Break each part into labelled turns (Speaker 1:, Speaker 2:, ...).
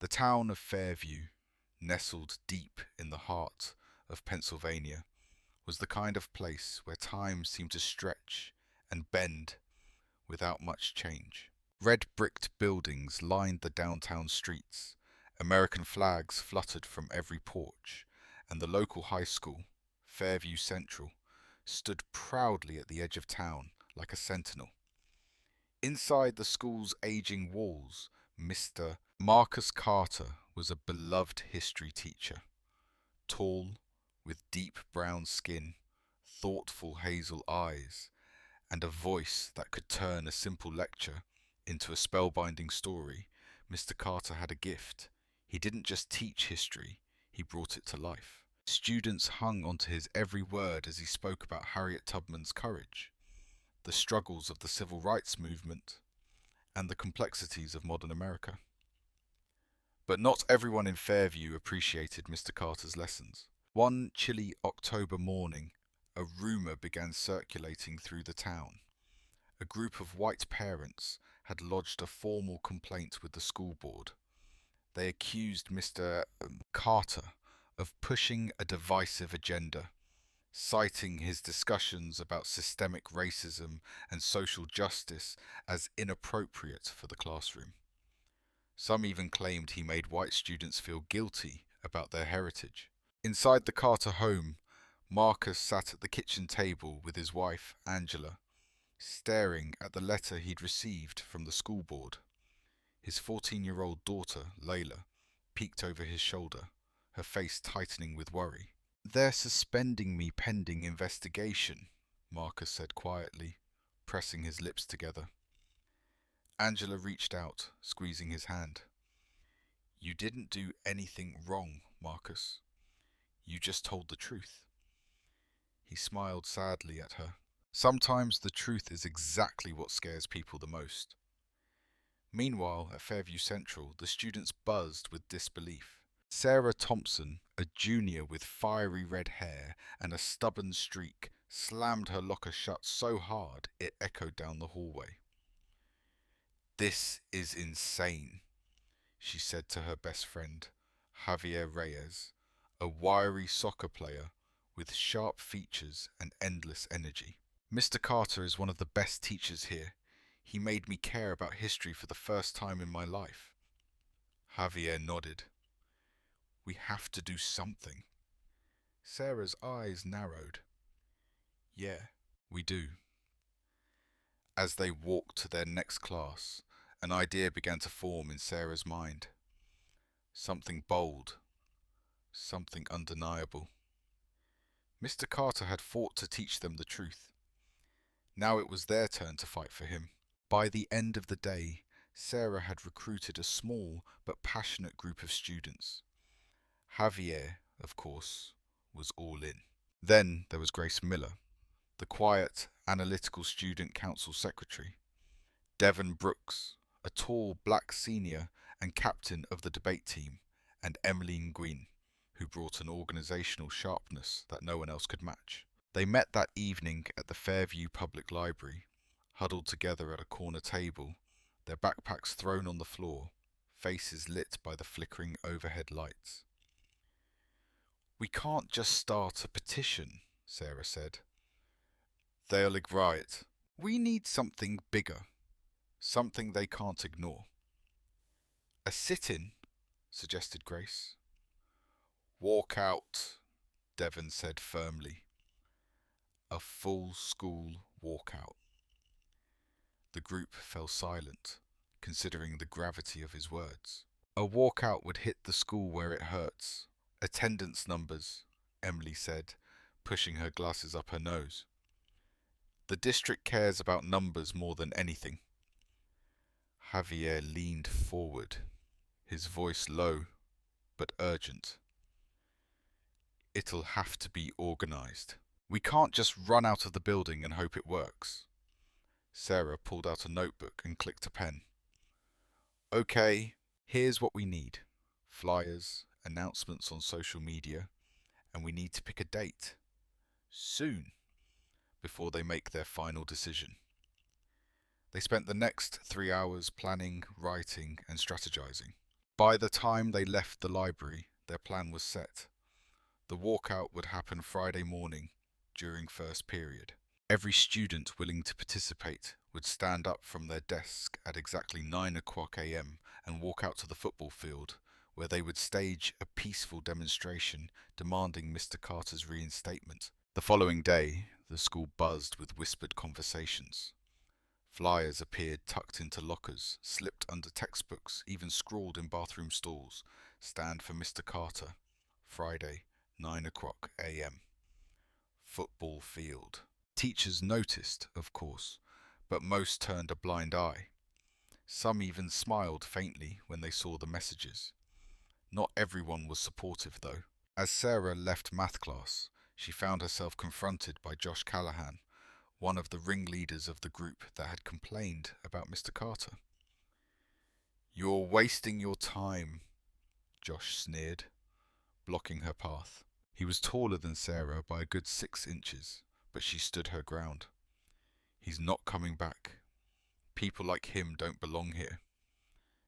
Speaker 1: The town of Fairview, nestled deep in the heart of Pennsylvania, was the kind of place where time seemed to stretch and bend without much change. Red bricked buildings lined the downtown streets, American flags fluttered from every porch, and the local high school, Fairview Central, stood proudly at the edge of town like a sentinel. Inside the school's aging walls, Mr. Marcus Carter was a beloved history teacher, tall, with deep brown skin, thoughtful hazel eyes, and a voice that could turn a simple lecture into a spellbinding story. Mr. Carter had a gift. He didn't just teach history, he brought it to life. Students hung onto his every word as he spoke about Harriet Tubman's courage, the struggles of the civil rights movement, and the complexities of modern America. But not everyone in Fairview appreciated Mr. Carter's lessons. One chilly October morning, a rumour began circulating through the town. A group of white parents had lodged a formal complaint with the school board. They accused Mr. Carter of pushing a divisive agenda, citing his discussions about systemic racism and social justice as inappropriate for the classroom. Some even claimed he made white students feel guilty about their heritage. Inside the Carter home, Marcus sat at the kitchen table with his wife, Angela, staring at the letter he'd received from the school board. His 14-year-old daughter, Layla, peeked over his shoulder, her face tightening with worry. "They're suspending me pending investigation," Marcus said quietly, pressing his lips together. Angela reached out, squeezing his hand. "You didn't do anything wrong, Marcus. You just told the truth." He smiled sadly at her. Sometimes the truth is exactly what scares people the most. Meanwhile, at Fairview Central, the students buzzed with disbelief. Sarah Thompson, a junior with fiery red hair and a stubborn streak, slammed her locker shut so hard it echoed down the hallway. "This is insane," she said to her best friend, Javier Reyes, a wiry soccer player with sharp features and endless energy. "Mr. Carter is one of the best teachers here. He made me care about history for the first time in my life." Javier nodded. "We have to do something." Sarah's eyes narrowed. "Yeah, we do." As they walked to their next class, an idea began to form in Sarah's mind. Something bold, something undeniable. Mr. Carter had fought to teach them the truth. Now it was their turn to fight for him. By the end of the day, Sarah had recruited a small but passionate group of students. Javier, of course, was all in. Then there was Grace Miller, the quiet, analytical student council secretary. Devon Brooks, a tall black senior and captain of the debate team, and Emmeline Gwynn, who brought an organizational sharpness that no one else could match. They met that evening at the Fairview Public Library, huddled together at a corner table, their backpacks thrown on the floor, faces lit by the flickering overhead lights. "We can't just start a petition," Sarah said. "They'll riot. We need something bigger, something they can't ignore." "A sit-in," suggested Grace. "Walkout," Devon said firmly. A full school walkout. The group fell silent, considering the gravity of his words. "A walkout would hit the school where it hurts. Attendance numbers," Emily said, pushing her glasses up her nose. "The district cares about numbers more than anything." Javier leaned forward, his voice low but urgent. "It'll have to be organized. We can't just run out of the building and hope it works." Sarah pulled out a notebook and clicked a pen. "Okay, here's what we need. Flyers, announcements on social media, and we need to pick a date. Soon, before they make their final decision." They spent the next 3 hours planning, writing, and strategizing. By the time they left the library, their plan was set. The walkout would happen Friday morning during first period. Every student willing to participate would stand up from their desk at exactly 9 o'clock a.m. and walk out to the football field, where they would stage a peaceful demonstration demanding Mr. Carter's reinstatement. The following day, the school buzzed with whispered conversations. Flyers appeared tucked into lockers, slipped under textbooks, even scrawled in bathroom stalls. Stand for Mr. Carter. Friday, 9 o'clock a.m. Football field. Teachers noticed, of course, but most turned a blind eye. Some even smiled faintly when they saw the messages. Not everyone was supportive, though. As Sarah left math class, she found herself confronted by Josh Callahan, one of the ringleaders of the group that had complained about Mr. Carter. "You're wasting your time," Josh sneered, blocking her path. He was taller than Sarah by a good 6 inches, but she stood her ground. "He's not coming back. People like him don't belong here."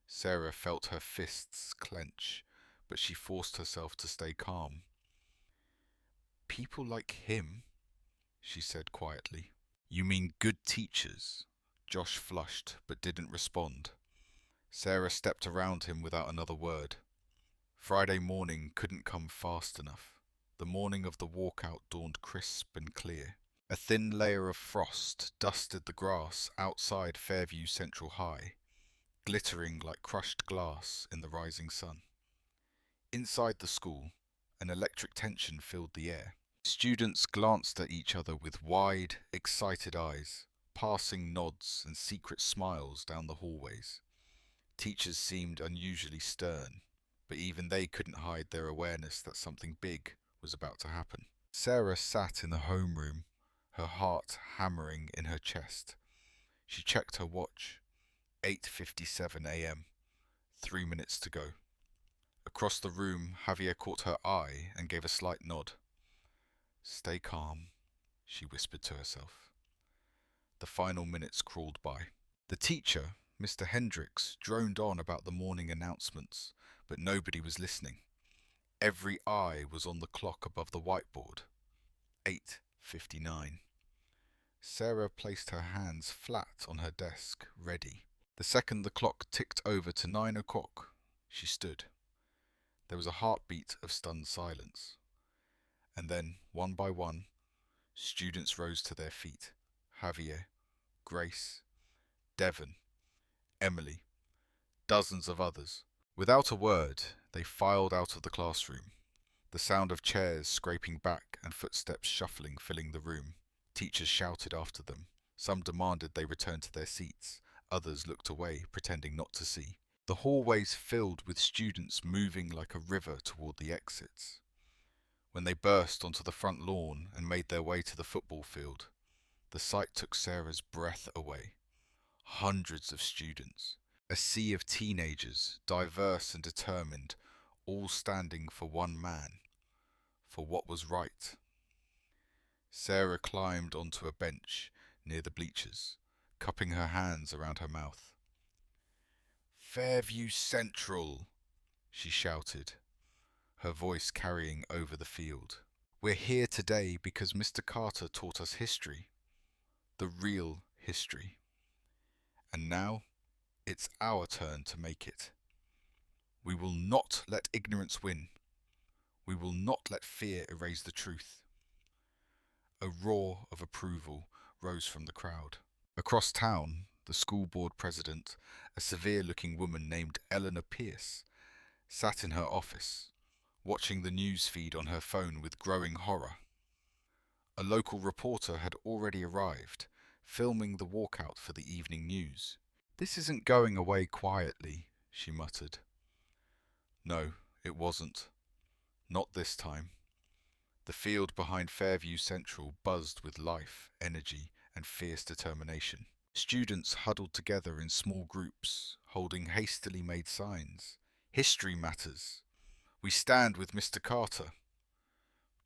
Speaker 1: Sarah felt her fists clench, but she forced herself to stay calm. "People like him?" she said quietly. "You mean good teachers?" Josh flushed, but didn't respond. Sarah stepped around him without another word. Friday morning couldn't come fast enough. The morning of the walkout dawned crisp and clear. A thin layer of frost dusted the grass outside Fairview Central High, glittering like crushed glass in the rising sun. Inside the school, an electric tension filled the air. Students glanced at each other with wide, excited eyes, passing nods and secret smiles down the hallways. Teachers seemed unusually stern, but even they couldn't hide their awareness that something big was about to happen. Sarah sat in the homeroom, her heart hammering in her chest. She checked her watch. 8:57 a.m. 3 minutes to go. Across the room, Javier caught her eye and gave a slight nod. "Stay calm," she whispered to herself. The final minutes crawled by. The teacher, Mr. Hendricks, droned on about the morning announcements, but nobody was listening. Every eye was on the clock above the whiteboard. 8:59. Sarah placed her hands flat on her desk, ready. The second the clock ticked over to 9 o'clock, she stood. There was a heartbeat of stunned silence. And then, one by one, students rose to their feet. Javier, Grace, Devon, Emily, dozens of others. Without a word, they filed out of the classroom, the sound of chairs scraping back and footsteps shuffling filling the room. Teachers shouted after them. Some demanded they return to their seats. Others looked away, pretending not to see. The hallways filled with students moving like a river toward the exits. When they burst onto the front lawn and made their way to the football field, the sight took Sarah's breath away. Hundreds of students, a sea of teenagers, diverse and determined, all standing for one man, for what was right. Sarah climbed onto a bench near the bleachers, cupping her hands around her mouth. "Fairview Central," she shouted, her voice carrying over the field. "We're here today because Mr. Carter taught us history, the real history. And now, it's our turn to make it. We will not let ignorance win. We will not let fear erase the truth." A roar of approval rose from the crowd. Across town, the school board president, a severe-looking woman named Eleanor Pierce, sat in her office, watching the news feed on her phone with growing horror. A local reporter had already arrived, filming the walkout for the evening news. "This isn't going away quietly," she muttered. No, it wasn't. Not this time. The field behind Fairview Central buzzed with life, energy, and fierce determination. Students huddled together in small groups, holding hastily made signs. "History matters. We stand with Mr. Carter.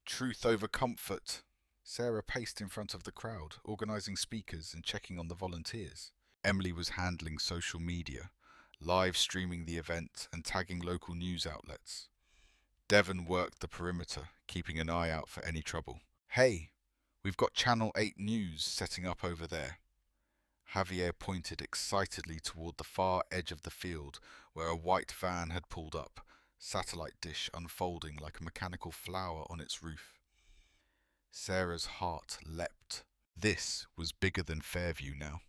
Speaker 1: Truth over comfort." Sarah paced in front of the crowd, organizing speakers and checking on the volunteers. Emily was handling social media, live streaming the event and tagging local news outlets. Devon worked the perimeter, keeping an eye out for any trouble. "Hey, we've got Channel 8 News setting up over there." Javier pointed excitedly toward the far edge of the field where a white van had pulled up, satellite dish unfolding like a mechanical flower on its roof. Sarah's heart leapt. This was bigger than Fairview now.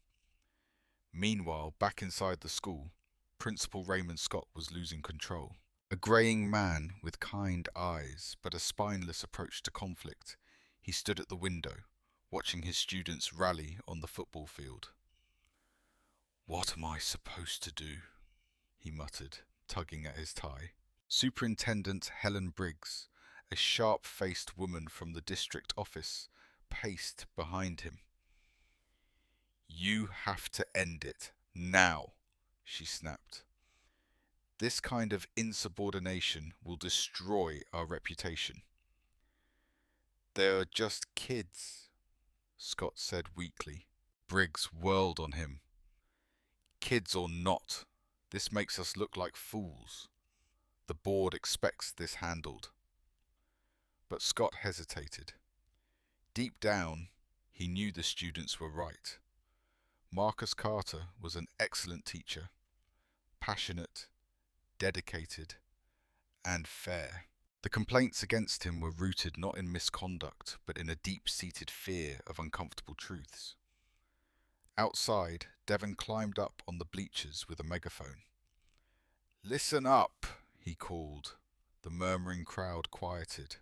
Speaker 1: Meanwhile, back inside the school, Principal Raymond Scott was losing control. A greying man with kind eyes, but a spineless approach to conflict, he stood at the window, watching his students rally on the football field. "What am I supposed to do?" he muttered, tugging at his tie. Superintendent Helen Briggs, a sharp-faced woman from the district office, paced behind him. "You have to end it, now," she snapped. "This kind of insubordination will destroy our reputation." "They're just kids," Scott said weakly. Briggs whirled on him. "Kids or not, this makes us look like fools. The board expects this handled." But Scott hesitated. Deep down, he knew the students were right. Marcus Carter was an excellent teacher, passionate, dedicated, and fair. The complaints against him were rooted not in misconduct, but in a deep-seated fear of uncomfortable truths. Outside, Devon climbed up on the bleachers with a megaphone. "Listen up," he called. The murmuring crowd quieted.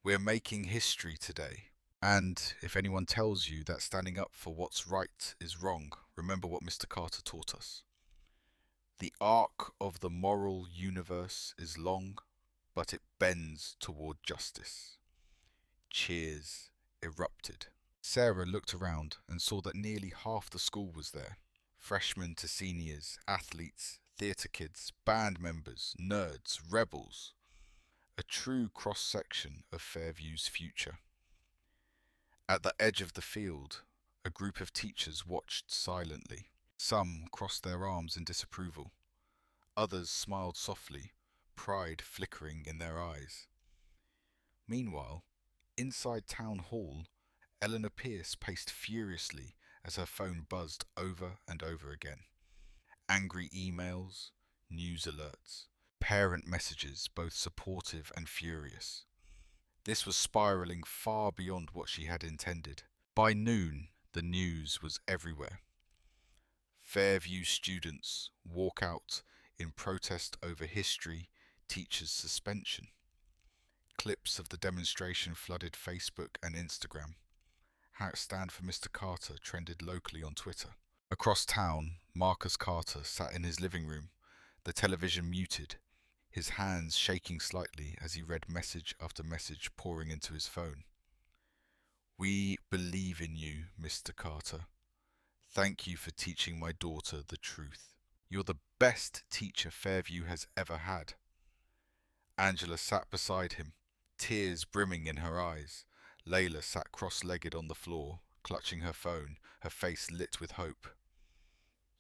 Speaker 1: "We're making history today. And if anyone tells you that standing up for what's right is wrong, remember what Mr. Carter taught us. The arc of the moral universe is long, but it bends toward justice." Cheers erupted. Sarah looked around and saw that nearly half the school was there. Freshmen to seniors, athletes, theatre kids, band members, nerds, rebels. A true cross-section of Fairview's future. At the edge of the field, a group of teachers watched silently. Some crossed their arms in disapproval. Others smiled softly, pride flickering in their eyes. Meanwhile, inside Town Hall, Eleanor Pierce paced furiously as her phone buzzed over and over again. Angry emails, news alerts, parent messages, both supportive and furious. This was spiraling far beyond what she had intended. By noon, the news was everywhere. Fairview students walk out in protest over history teachers' suspension. Clips of the demonstration flooded Facebook and Instagram. How it stand for Mr. Carter trended locally on Twitter. Across town, Marcus Carter sat in his living room, the television muted, his hands shaking slightly as he read message after message pouring into his phone. "We believe in you, Mr. Carter. Thank you for teaching my daughter the truth. You're the best teacher Fairview has ever had." Angela sat beside him, tears brimming in her eyes. Layla sat cross-legged on the floor, clutching her phone, her face lit with hope.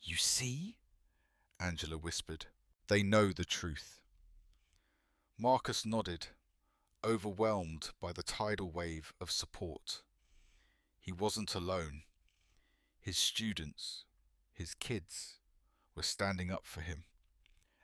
Speaker 1: "You see?" Angela whispered. "They know the truth." Marcus nodded, overwhelmed by the tidal wave of support. He wasn't alone. His students, his kids, were standing up for him,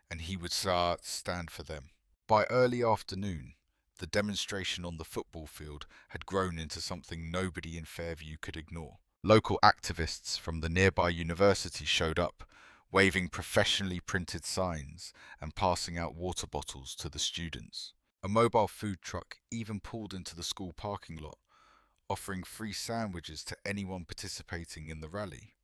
Speaker 1: and he would stand for them. By early afternoon, the demonstration on the football field had grown into something nobody in Fairview could ignore. Local activists from the nearby university showed up, waving professionally printed signs and passing out water bottles to the students. A mobile food truck even pulled into the school parking lot, offering free sandwiches to anyone participating in the rally.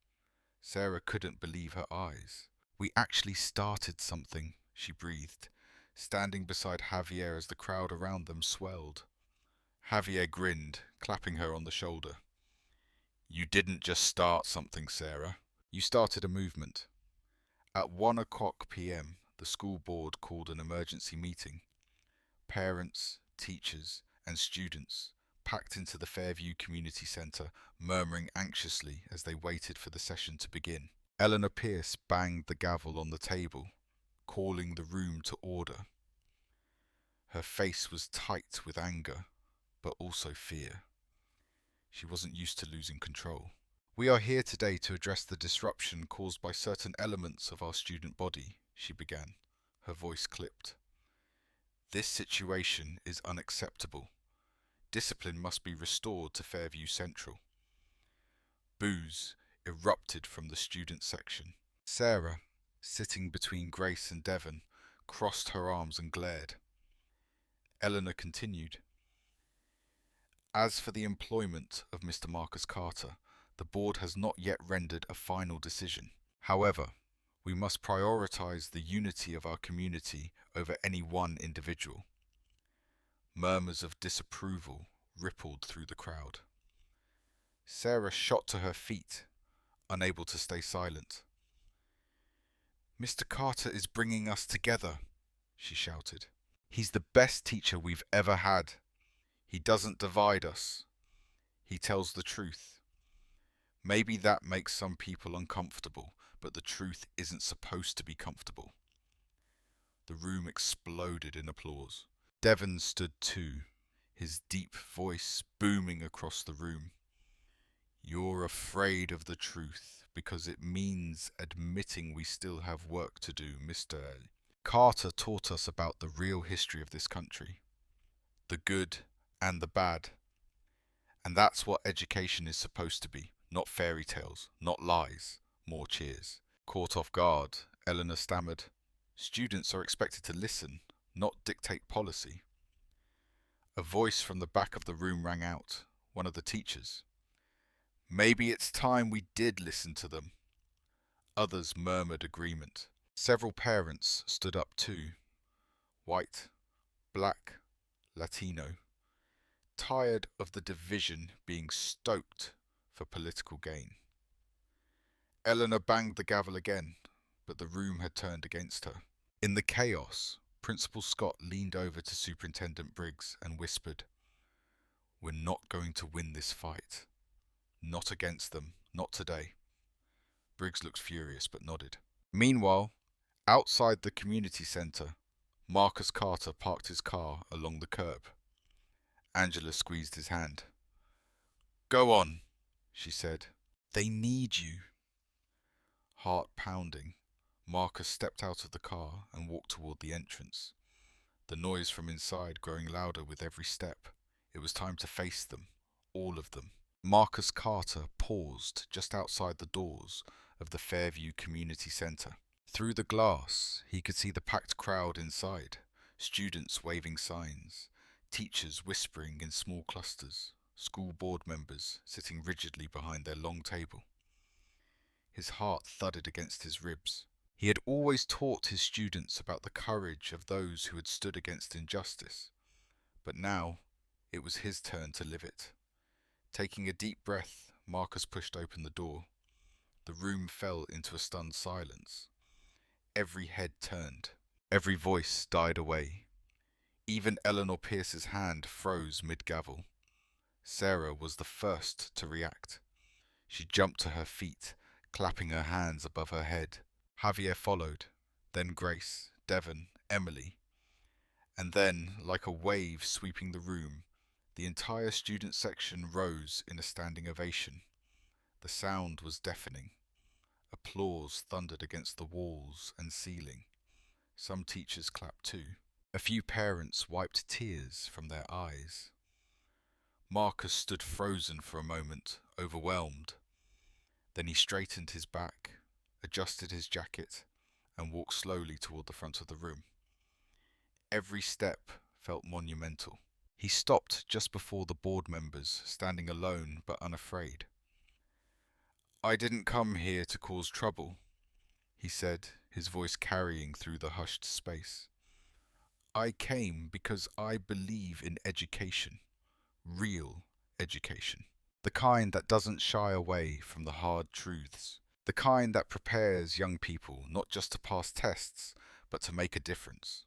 Speaker 1: Sarah couldn't believe her eyes. "We actually started something," she breathed, standing beside Javier as the crowd around them swelled. Javier grinned, clapping her on the shoulder. "You didn't just start something, Sarah. You started a movement." At 1:00 p.m., the school board called an emergency meeting. Parents, teachers, and students packed into the Fairview Community Centre, murmuring anxiously as they waited for the session to begin. Eleanor Pierce banged the gavel on the table, calling the room to order. Her face was tight with anger, but also fear. She wasn't used to losing control. "We are here today to address the disruption caused by certain elements of our student body," she began, her voice clipped. "This situation is unacceptable. Discipline must be restored to Fairview Central." Boos erupted from the student section. Sarah, sitting between Grace and Devon, crossed her arms and glared. Eleanor continued. "As for the employment of Mr. Marcus Carter, the board has not yet rendered a final decision. However, we must prioritize the unity of our community over any one individual." Murmurs of disapproval rippled through the crowd. Sarah shot to her feet, unable to stay silent. "Mr. Carter is bringing us together," she shouted. "He's the best teacher we've ever had. He doesn't divide us. He tells the truth. Maybe that makes some people uncomfortable, but the truth isn't supposed to be comfortable." The room exploded in applause. Devon stood too, his deep voice booming across the room. "You're afraid of the truth because it means admitting we still have work to do, Mr. Carter taught us about the real history of this country. The good and the bad. And that's what education is supposed to be. Not fairy tales, not lies." More cheers. Caught off guard, Eleanor stammered, "Students are expected to listen, not dictate policy." A voice from the back of the room rang out, one of the teachers. "Maybe it's time we did listen to them." Others murmured agreement. Several parents stood up too. White, black, Latino. Tired of the division being stoked for political gain. Eleanor banged the gavel again, but the room had turned against her. In the chaos, Principal Scott leaned over to Superintendent Briggs and whispered, "We're not going to win this fight. Not against them, not today." Briggs looked furious but nodded. Meanwhile, outside the community centre, Marcus Carter parked his car along the curb. Angela squeezed his hand. "Go on," she said. "They need you." Heart pounding, Marcus stepped out of the car and walked toward the entrance. The noise from inside growing louder with every step. It was time to face them, all of them. Marcus Carter paused just outside the doors of the Fairview Community Centre. Through the glass, he could see the packed crowd inside, students waving signs, teachers whispering in small clusters, school board members sitting rigidly behind their long table. His heart thudded against his ribs. He had always taught his students about the courage of those who had stood against injustice, but now it was his turn to live it. Taking a deep breath, Marcus pushed open the door. The room fell into a stunned silence. Every head turned. Every voice died away. Even Eleanor Pierce's hand froze mid-gavel. Sarah was the first to react. She jumped to her feet, clapping her hands above her head. Javier followed, then Grace, Devon, Emily. And then, like a wave sweeping the room, the entire student section rose in a standing ovation. The sound was deafening. Applause thundered against the walls and ceiling. Some teachers clapped too. A few parents wiped tears from their eyes. Marcus stood frozen for a moment, overwhelmed. Then he straightened his back, adjusted his jacket, and walked slowly toward the front of the room. Every step felt monumental. He stopped just before the board members, standing alone but unafraid. "I didn't come here to cause trouble," he said, his voice carrying through the hushed space. "I came because I believe in education, real education, the kind that doesn't shy away from the hard truths, the kind that prepares young people not just to pass tests, but to make a difference."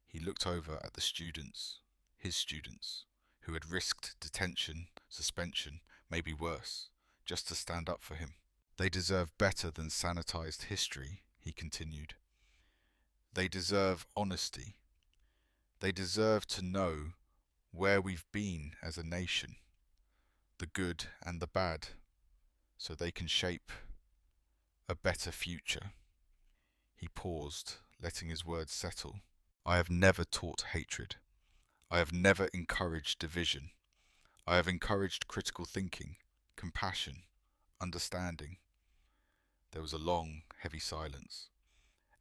Speaker 1: He looked over at the students, his students, who had risked detention, suspension, maybe worse, just to stand up for him. They deserve better than sanitized history, he continued. They deserve honesty. They deserve to know where we've been as a nation, the good and the bad, so they can shape a better future. He paused, letting his words settle. I have never taught hatred. I have never encouraged division. I have encouraged critical thinking, compassion, understanding. There was a long, heavy silence.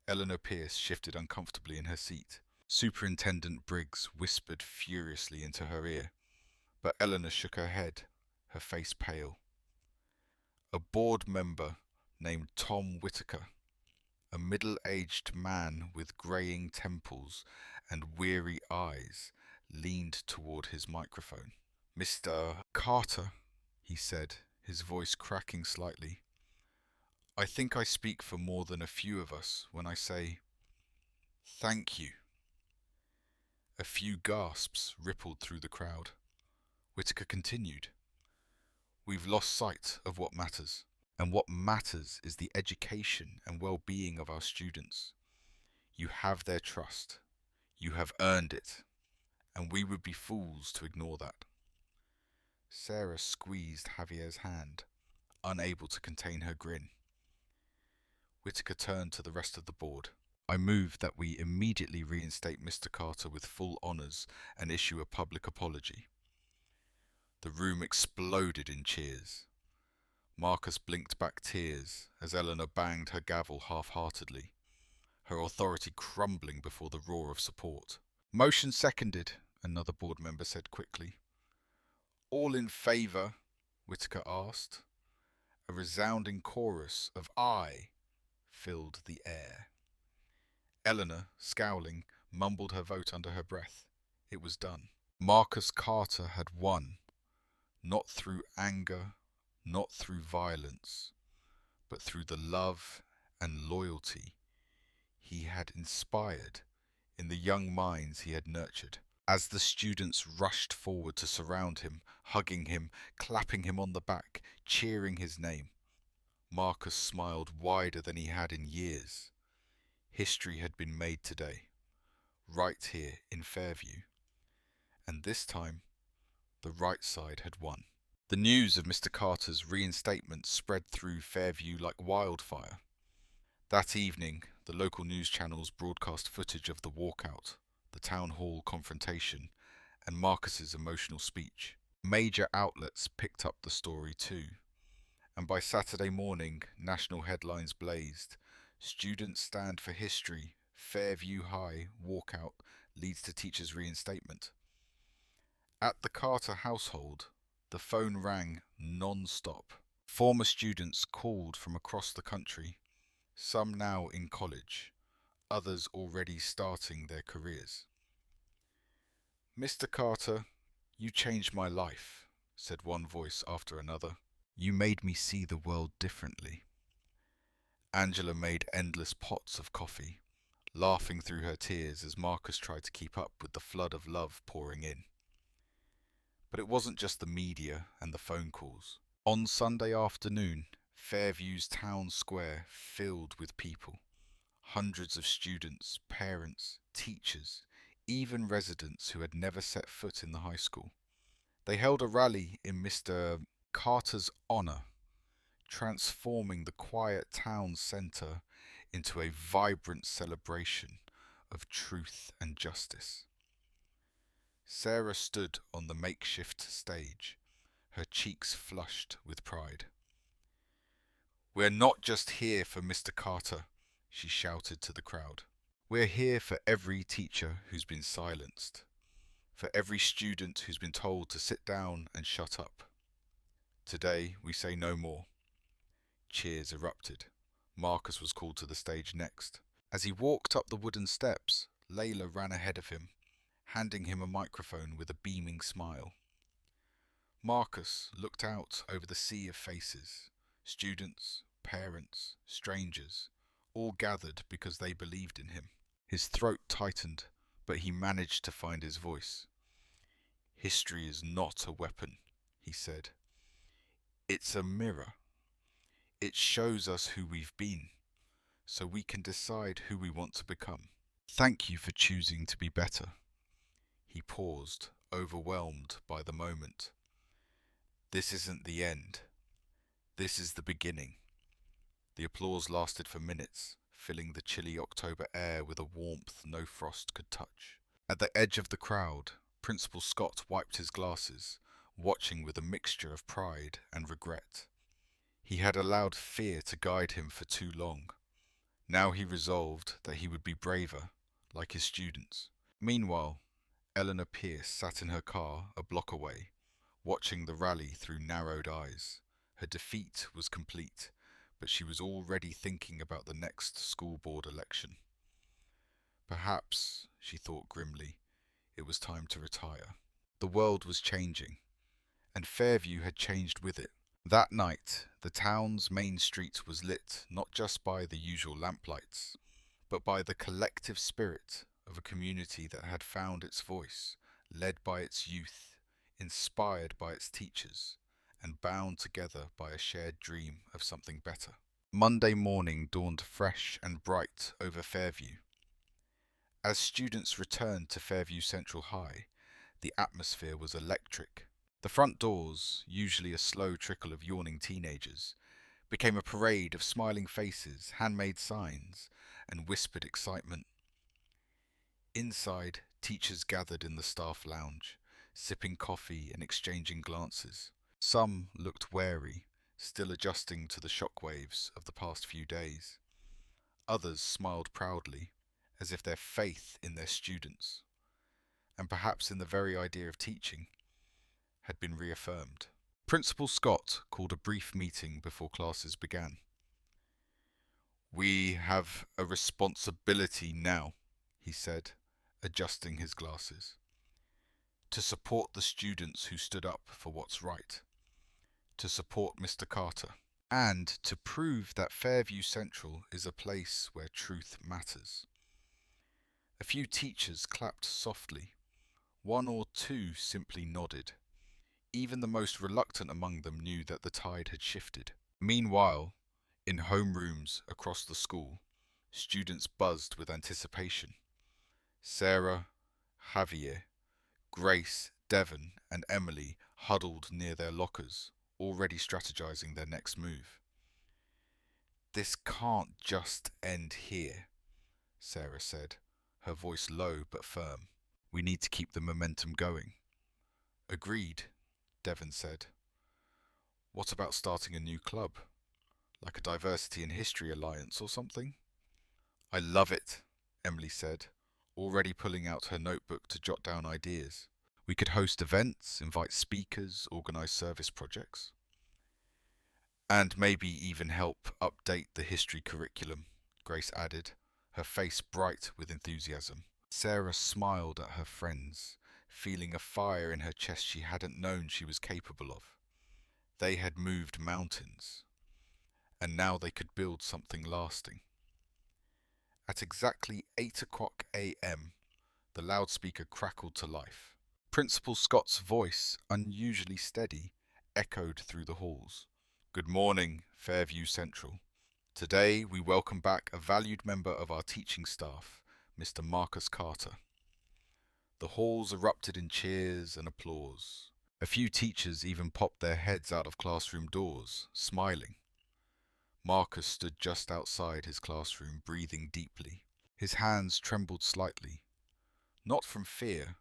Speaker 1: Eleanor Pierce shifted uncomfortably in her seat. Superintendent Briggs whispered furiously into her ear, but Eleanor shook her head, her face pale. A board member named Tom Whitaker, a middle-aged man with greying temples and weary eyes, leaned toward his microphone. Mr. Carter, he said, his voice cracking slightly. I think I speak for more than a few of us when I say, thank you. A few gasps rippled through the crowd. Whitaker continued. We've lost sight of what matters, and what matters is the education and well-being of our students. You have their trust. You have earned it, and we would be fools to ignore that. Sarah squeezed Javier's hand, unable to contain her grin. Whitaker turned to the rest of the board. I move that we immediately reinstate Mr. Carter with full honours and issue a public apology. The room exploded in cheers. Marcus blinked back tears as Eleanor banged her gavel half-heartedly, her authority crumbling before the roar of support. Motion seconded, another board member said quickly. All in favour? Whitaker asked. A resounding chorus of aye filled the air. Eleanor, scowling, mumbled her vote under her breath. It was done. Marcus Carter had won, not through anger, not through violence, but through the love and loyalty he had inspired in the young minds he had nurtured. As the students rushed forward to surround him, hugging him, clapping him on the back, cheering his name, Marcus smiled wider than he had in years. History had been made today, right here in Fairview. And this time, the right side had won. The news of Mr. Carter's reinstatement spread through Fairview like wildfire. That evening, the local news channels broadcast footage of the walkout, the town hall confrontation, and Marcus's emotional speech. Major outlets picked up the story too, and by Saturday morning, national headlines blazed. Students stand for history, Fairview High walkout leads to teacher's reinstatement. At the Carter household, the phone rang non-stop. Former students called from across the country, some now in college, others already starting their careers. Mr. Carter, you changed my life, said one voice after another. You made me see the world differently. Angela made endless pots of coffee, laughing through her tears as Marcus tried to keep up with the flood of love pouring in. But it wasn't just the media and the phone calls. On Sunday afternoon, Fairview's town square filled with people. Hundreds of students, parents, teachers, even residents who had never set foot in the high school. They held a rally in Mr. Carter's honour, transforming the quiet town centre into a vibrant celebration of truth and justice. Sarah stood on the makeshift stage, her cheeks flushed with pride. We're not just here for Mr. Carter, she shouted to the crowd. We're here for every teacher who's been silenced, for every student who's been told to sit down and shut up. Today we say no more. Cheers erupted. Marcus was called to the stage next. As he walked up the wooden steps, Layla ran ahead of him, handing him a microphone with a beaming smile. Marcus looked out over the sea of faces, students, parents, strangers, all gathered because they believed in him. His throat tightened, but he managed to find his voice. History is not a weapon, he said. It's a mirror. It shows us who we've been, so we can decide who we want to become. Thank you for choosing to be better. He paused, overwhelmed by the moment. This isn't the end. This is the beginning. The applause lasted for minutes, filling the chilly October air with a warmth no frost could touch. At the edge of the crowd, Principal Scott wiped his glasses, watching with a mixture of pride and regret. He had allowed fear to guide him for too long. Now he resolved that he would be braver, like his students. Meanwhile, Eleanor Pierce sat in her car a block away, watching the rally through narrowed eyes. Her defeat was complete, but she was already thinking about the next school board election. Perhaps, she thought grimly, it was time to retire. The world was changing, and Fairview had changed with it. That night, the town's main street was lit not just by the usual lamplights, but by the collective spirit of a community that had found its voice, led by its youth, inspired by its teachers, and bound together by a shared dream of something better. Monday morning dawned fresh and bright over Fairview. As students returned to Fairview Central High, the atmosphere was electric. The front doors, usually a slow trickle of yawning teenagers, became a parade of smiling faces, handmade signs, and whispered excitement. Inside, teachers gathered in the staff lounge, sipping coffee and exchanging glances. Some looked wary, still adjusting to the shockwaves of the past few days. Others smiled proudly, as if their faith in their students, and perhaps in the very idea of teaching, had been reaffirmed. Principal Scott called a brief meeting before classes began. "We have a responsibility now," he said, adjusting his glasses, "to support the students who stood up for what's right, to support Mr. Carter, and to prove that Fairview Central is a place where truth matters." A few teachers clapped softly. One or two simply nodded. Even the most reluctant among them knew that the tide had shifted. Meanwhile, in homerooms across the school, students buzzed with anticipation. Sarah, Javier, Grace, Devon, and Emily huddled near their lockers, already strategizing their next move. "This can't just end here," Sarah said, her voice low but firm. "We need to keep the momentum going." "Agreed," Devon said. "What about starting a new club? Like a Diversity in History Alliance or something?" "I love it," Emily said, already pulling out her notebook to jot down ideas. "We could host events, invite speakers, organize service projects. And maybe even help update the history curriculum," Grace added, her face bright with enthusiasm. Sarah smiled at her friends, feeling a fire in her chest she hadn't known she was capable of. They had moved mountains, and now they could build something lasting. At exactly 8 a.m, the loudspeaker crackled to life. Principal Scott's voice, unusually steady, echoed through the halls. "Good morning, Fairview Central. Today we welcome back a valued member of our teaching staff, Mr. Marcus Carter." The halls erupted in cheers and applause. A few teachers even popped their heads out of classroom doors, smiling. Marcus stood just outside his classroom, breathing deeply. His hands trembled slightly, not from fear,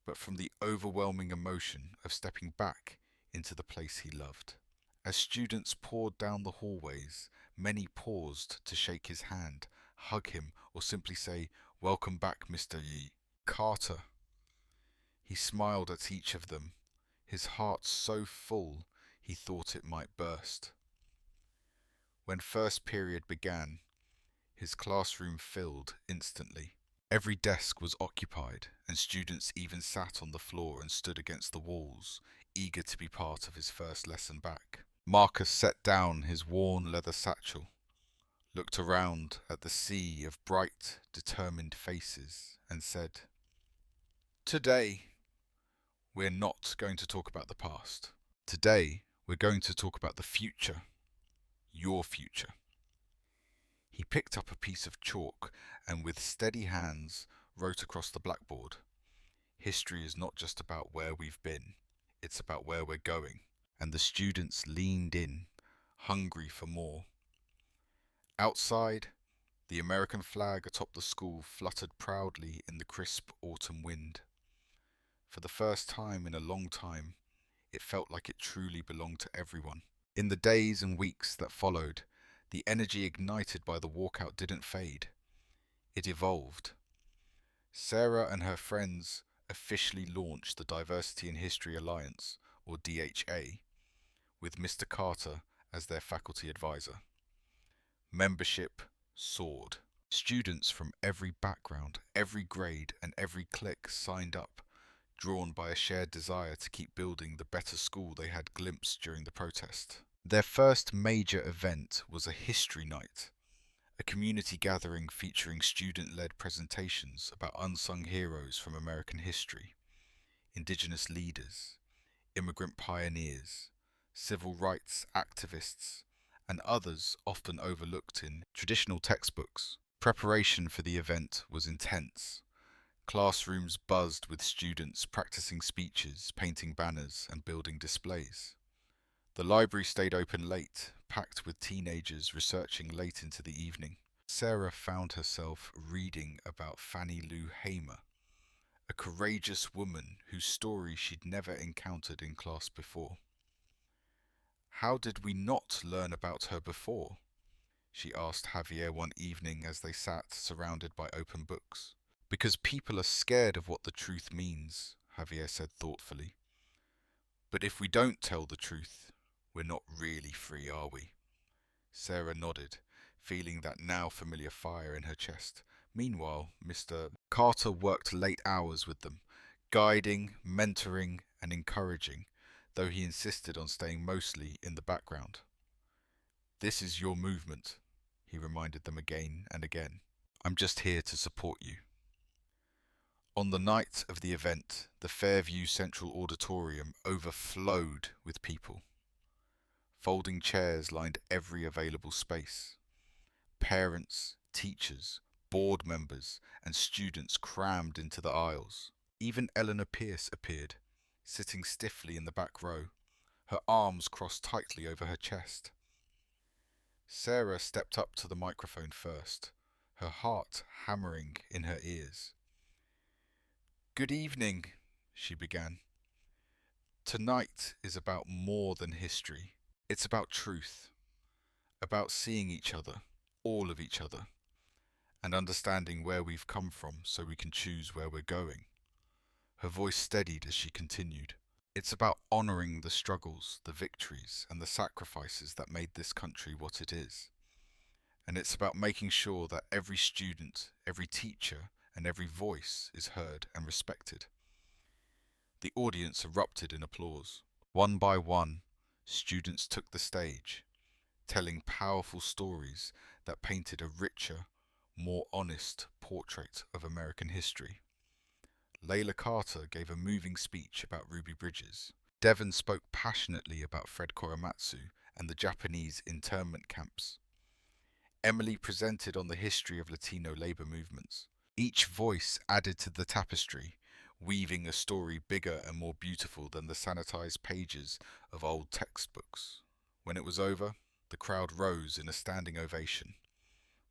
Speaker 1: but from the overwhelming emotion of stepping back into the place he loved. As students poured down the hallways, many paused to shake his hand, hug him, or simply say, "Welcome back, Mr. Yi." "Carter." He smiled at each of them, his heart so full he thought it might burst. When first period began, his classroom filled instantly. Every desk was occupied, and students even sat on the floor and stood against the walls, eager to be part of his first lesson back. Marcus set down his worn leather satchel, looked around at the sea of bright, determined faces, and said, "Today, we're not going to talk about the past. Today, we're going to talk about the future. your future. He picked up a piece of chalk and with steady hands wrote across the blackboard, "History is not just about where we've been, it's about where we're going." And the students leaned in, hungry for more. Outside, the American flag atop the school fluttered proudly in the crisp autumn wind. For the first time in a long time, it felt like it truly belonged to everyone. In the days and weeks that followed, the energy ignited by the walkout didn't fade. It evolved. Sarah and her friends officially launched the Diversity in History Alliance, or DHA, with Mr. Carter as their faculty advisor. Membership soared. Students from every background, every grade, and every clique signed up, drawn by a shared desire to keep building the better school they had glimpsed during the protest. Their first major event was a history night, a community gathering featuring student-led presentations about unsung heroes from American history, indigenous leaders, immigrant pioneers, civil rights activists, and others often overlooked in traditional textbooks. Preparation for the event was intense. Classrooms buzzed with students practicing speeches, painting banners, and building displays. The library stayed open late, packed with teenagers researching late into the evening. Sarah found herself reading about Fannie Lou Hamer, a courageous woman whose story she'd never encountered in class before. "How did we not learn about her before?" she asked Javier one evening as they sat surrounded by open books. "Because people are scared of what the truth means," Javier said thoughtfully. "But if we don't tell the truth, we're not really free, are we?" Sarah nodded, feeling that now familiar fire in her chest. Meanwhile, Mr. Carter worked late hours with them, guiding, mentoring, and encouraging, though he insisted on staying mostly in the background. "This is your movement," he reminded them again and again. "I'm just here to support you." On the night of the event, the Fairview Central Auditorium overflowed with people. Folding chairs lined every available space. Parents, teachers, board members, and students crammed into the aisles. Even Eleanor Pierce appeared, sitting stiffly in the back row, her arms crossed tightly over her chest. Sarah stepped up to the microphone first, her heart hammering in her ears. "Good evening," she began. "Tonight is about more than history. It's about truth, about seeing each other, all of each other, and understanding where we've come from so we can choose where we're going." Her voice steadied as she continued. "It's about honoring the struggles, the victories, and the sacrifices that made this country what it is. And it's about making sure that every student, every teacher, and every voice is heard and respected." The audience erupted in applause. One by one, students took the stage, telling powerful stories that painted a richer, more honest portrait of American history. Layla Carter gave a moving speech about Ruby Bridges. Devon spoke passionately about Fred Korematsu and the Japanese internment camps. Emily presented on the history of Latino labor movements. Each voice added to the tapestry, weaving a story bigger and more beautiful than the sanitized pages of old textbooks. When it was over, the crowd rose in a standing ovation.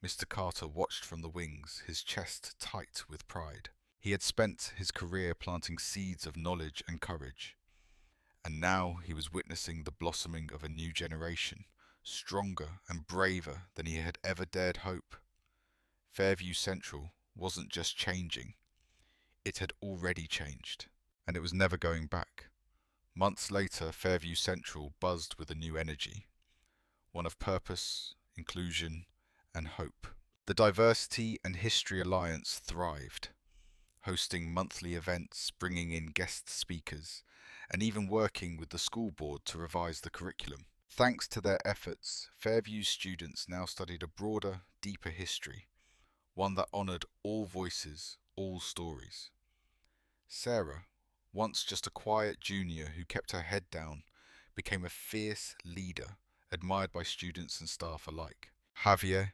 Speaker 1: Mr. Carter watched from the wings, his chest tight with pride. He had spent his career planting seeds of knowledge and courage, and now he was witnessing the blossoming of a new generation, stronger and braver than he had ever dared hope. Fairview Central wasn't just changing, it had already changed, and it was never going back. Months later, Fairview Central buzzed with a new energy, one of purpose, inclusion, and hope. The Diversity and History Alliance thrived, hosting monthly events, bringing in guest speakers, and even working with the school board to revise the curriculum. Thanks to their efforts, Fairview students now studied a broader, deeper history, one that honoured all voices, all stories. Sarah, once just a quiet junior who kept her head down, became a fierce leader, admired by students and staff alike. Javier,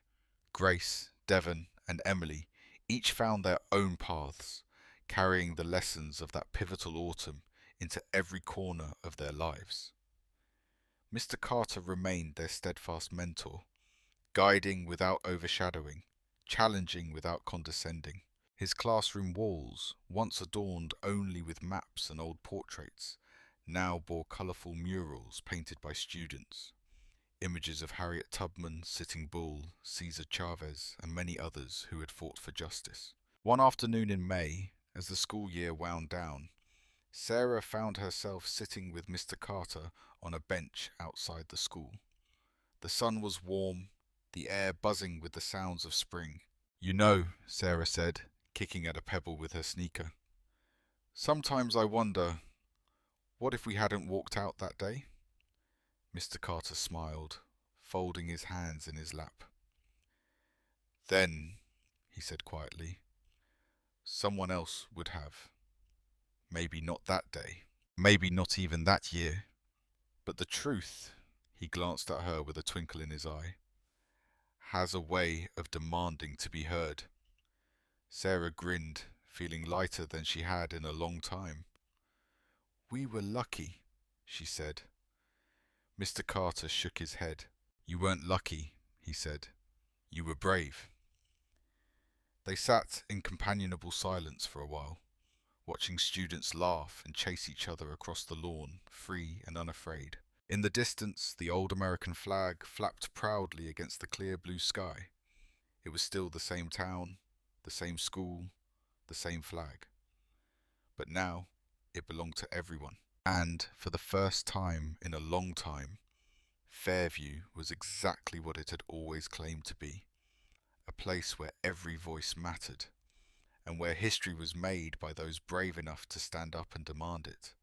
Speaker 1: Grace, Devon, and Emily each found their own paths, carrying the lessons of that pivotal autumn into every corner of their lives. Mr. Carter remained their steadfast mentor, guiding without overshadowing, challenging without condescending. His classroom walls, once adorned only with maps and old portraits, now bore colourful murals painted by students. Images of Harriet Tubman, Sitting Bull, Cesar Chavez, and many others who had fought for justice. One afternoon in May, as the school year wound down, Sarah found herself sitting with Mr. Carter on a bench outside the school. The sun was warm, the air buzzing with the sounds of spring. "You know," Sarah said, kicking at a pebble with her sneaker, "sometimes I wonder, what if we hadn't walked out that day?" Mr. Carter smiled, folding his hands in his lap. "Then," he said quietly, "someone else would have. Maybe not that day. Maybe not even that year. But the truth," he glanced at her with a twinkle in his eye, "has a way of demanding to be heard." Sarah grinned, feeling lighter than she had in a long time. "We were lucky," she said. Mr. Carter shook his head. "You weren't lucky," he said. "You were brave." They sat in companionable silence for a while, watching students laugh and chase each other across the lawn, free and unafraid. In the distance, the old American flag flapped proudly against the clear blue sky. It was still the same town, the same school, the same flag. But now, it belonged to everyone. And, for the first time in a long time, Fairview was exactly what it had always claimed to be. A place where every voice mattered, and where history was made by those brave enough to stand up and demand it.